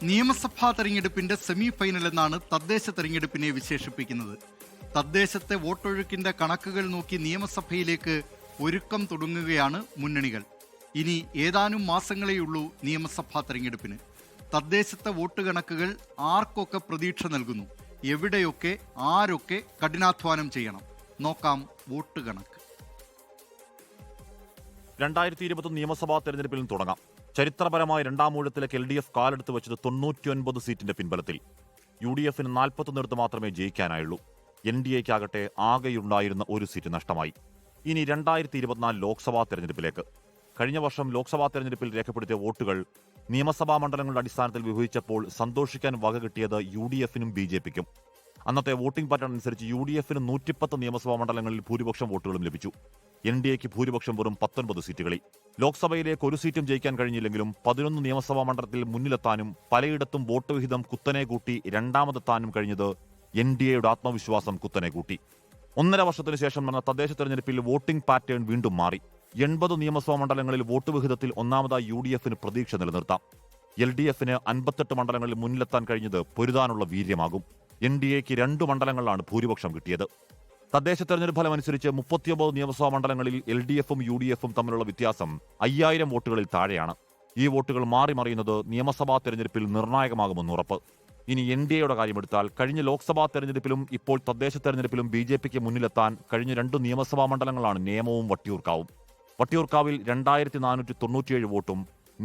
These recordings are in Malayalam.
നിയമസഭാ തെരഞ്ഞെടുപ്പിന്റെ സെമി ഫൈനൽ എന്നാണ് തദ്ദേശ തെരഞ്ഞെടുപ്പിനെ വിശേഷിപ്പിക്കുന്നത്. തദ്ദേശത്തെ വോട്ടൊഴുക്കിന്റെ കണക്കുകൾ നോക്കി നിയമസഭയിലേക്ക് ഒരുക്കം തുടങ്ങുകയാണ് മുന്നണികൾ. ഇനി ഏതാനും മാസങ്ങളേയുള്ളൂ നിയമസഭാ തെരഞ്ഞെടുപ്പിന്. തദ്ദേശത്തെ വോട്ട് കണക്കുകൾ ആർക്കൊക്കെ പ്രതീക്ഷ നൽകുന്നു, എവിടെയൊക്കെ ആരൊക്കെ കഠിനാധ്വാനം ചെയ്യണം? നോക്കാം വോട്ട് കണക്ക്. 2020 നിയമസഭാ തെരഞ്ഞെടുപ്പിലും തുടങ്ങാം. ചരിത്രപരമായ രണ്ടാം ഊഴത്തിലേക്ക് LDF കാലെടുത്ത് വെച്ചത് 99 സീറ്റിന്റെ പിൻബലത്തിൽ. UDFന് 41 മാത്രമേ ജയിക്കാനായുള്ളൂ. NDAയ്ക്കാകട്ടെ ആകെയുണ്ടായിരുന്ന ഒരു സീറ്റ് നഷ്ടമായി. ഇനി 2024 ലോക്സഭാ തെരഞ്ഞെടുപ്പിലേക്ക്. കഴിഞ്ഞ വർഷം ലോക്സഭാ തെരഞ്ഞെടുപ്പിൽ രേഖപ്പെടുത്തിയ വോട്ടുകൾ നിയമസഭാ മണ്ഡലങ്ങളുടെ അടിസ്ഥാനത്തിൽ വിഭജിച്ചപ്പോൾ സന്തോഷിക്കാൻ വക കിട്ടിയത് UDFനും BJPക്കും. അന്നത്തെ വോട്ടിംഗ് പാറ്റേൺ അനുസരിച്ച് UDFന് 110 നിയമസഭാ മണ്ഡലങ്ങളിൽ ഭൂരിപക്ഷം വോട്ടുകളും ലഭിച്ചു. NDAയ്ക്ക് ഭൂരിപക്ഷം വെറും 19 സീറ്റുകളിൽ. ലോക്സഭയിലേക്ക് ഒരു സീറ്റും ജയിക്കാൻ കഴിഞ്ഞില്ലെങ്കിലും 11 നിയമസഭാ മണ്ഡലത്തിൽ മുന്നിലെത്താനും പലയിടത്തും വോട്ട് വിഹിതം കുത്തനെ കൂട്ടി രണ്ടാമതെത്താനും കഴിഞ്ഞത് NDAയുടെ ആത്മവിശ്വാസം കുത്തനെ കൂട്ടി. 1.5 വർഷത്തിന് ശേഷം നടന്ന തദ്ദേശ തെരഞ്ഞെടുപ്പിൽ വോട്ടിംഗ് പാറ്റേൺ വീണ്ടും മാറി. 80 നിയമസഭാ മണ്ഡലങ്ങളിൽ വോട്ട് വിഹിതത്തിൽ ഒന്നാമതായി UDFന് പ്രതീക്ഷ നിലനിർത്താം. LDFന് 58 മണ്ഡലങ്ങളിൽ മുന്നിലെത്താൻ കഴിഞ്ഞത് പൊരുതാനുള്ള വീര്യമാകും. NDAയ്ക്ക് 2 മണ്ഡലങ്ങളിലാണ് ഭൂരിപക്ഷം കിട്ടിയത്. തദ്ദേശ തെരഞ്ഞെടുപ്പ് ഫലമനുസരിച്ച് 39 നിയമസഭാ മണ്ഡലങ്ങളിൽ LDFും UDFും തമ്മിലുള്ള വ്യത്യാസം 5000 വോട്ടുകളിൽ താഴെയാണ്. ഈ വോട്ടുകൾ മാറി മറിയുന്നത് നിയമസഭാ തെരഞ്ഞെടുപ്പിൽ നിർണായകമാകുമെന്ന് ഉറപ്പ്. ഇനി NDAയുടെ കാര്യമെടുത്താൽ കഴിഞ്ഞ ലോക്സഭാ തെരഞ്ഞെടുപ്പിലും ഇപ്പോൾ തദ്ദേശ തെരഞ്ഞെടുപ്പിലും BJPക്ക് മുന്നിലെത്താൻ കഴിഞ്ഞ 2 നിയമസഭാ മണ്ഡലങ്ങളാണ് നേമവും വട്ടിയൂർക്കാവും. വട്ടിയൂർക്കാവിൽ 2497 വോട്ടും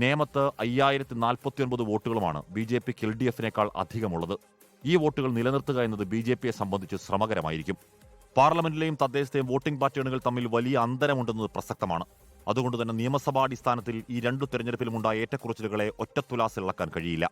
നേമത്ത് 5049 വോട്ടുകളുമാണ് BJPക്ക് LDFനേക്കാൾ അധികമുള്ളത്. ഈ വോട്ടുകൾ നിലനിർത്തുക എന്നത് BJPയെ സംബന്ധിച്ച് ശ്രമകരമായിരിക്കും. പാർലമെന്റിലെയും തദ്ദേശത്തെയും വോട്ടിംഗ് പാറ്റേണുകൾ തമ്മിൽ വലിയ അന്തരമുണ്ടെന്നത് പ്രസക്തമാണ്. അതുകൊണ്ട് തന്നെ നിയമസഭാടിസ്ഥാനത്തിൽ ഈ 2 തെരഞ്ഞെടുപ്പിലുമുണ്ടായ ഏറ്റക്കുറച്ചിലുകളെ ഒറ്റത്തുലാസിളക്കാൻ കഴിയില്ല.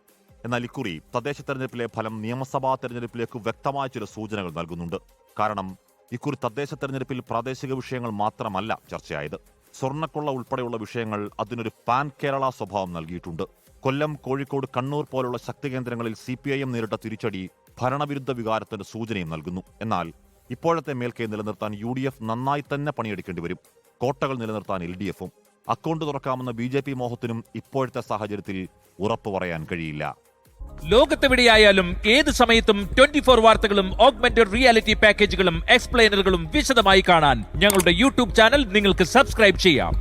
എന്നാൽ ഇക്കുറി തദ്ദേശ തെരഞ്ഞെടുപ്പിലെ ഫലം നിയമസഭാ തെരഞ്ഞെടുപ്പിലേക്ക് വ്യക്തമായ ചില സൂചനകൾ നൽകുന്നുണ്ട്. കാരണം ഇക്കുറി തദ്ദേശ തെരഞ്ഞെടുപ്പിൽ പ്രാദേശിക വിഷയങ്ങൾ മാത്രമല്ല ചർച്ചയായത്. സ്വർണ്ണക്കൊള്ള ഉൾപ്പെടെയുള്ള വിഷയങ്ങൾ അതിനൊരു പാൻ കേരള സ്വഭാവം നൽകിയിട്ടുണ്ട്. കൊല്ലം, കോഴിക്കോട്, കണ്ണൂർ പോലുള്ള ശക്തി കേന്ദ്രങ്ങളിൽ CPIM നേരിട്ട തിരിച്ചടി ഭരണവിരുദ്ധ വികാരത്തിന്റെ സൂചനയും നൽകുന്നു. എന്നാൽ ഇപ്പോഴത്തെ മേൽക്കൈ നിലനിർത്താൻ UDF നന്നായി തന്നെ പണിയെടുക്കേണ്ടി വരും. കോട്ടകൾ നിലനിർത്താൻ LDFും. അക്കൗണ്ട് തുറക്കാമെന്ന BJP മോഹത്തിനും ഇപ്പോഴത്തെ സാഹചര്യത്തിൽ ഉറപ്പു പറയാൻ കഴിയില്ല. ലോകത്തെവിടെയായാലും ഏത് സമയത്തും 24 വാർത്തകളും ഓഗ്മെന്റഡ് റിയാലിറ്റി പാക്കേജുകളും എക്സ്പ്ലെയിനറുകളും വിശദമായി കാണാൻ ഞങ്ങളുടെ YouTube ചാനൽ നിങ്ങൾക്ക് സബ്സ്ക്രൈബ് ചെയ്യാം.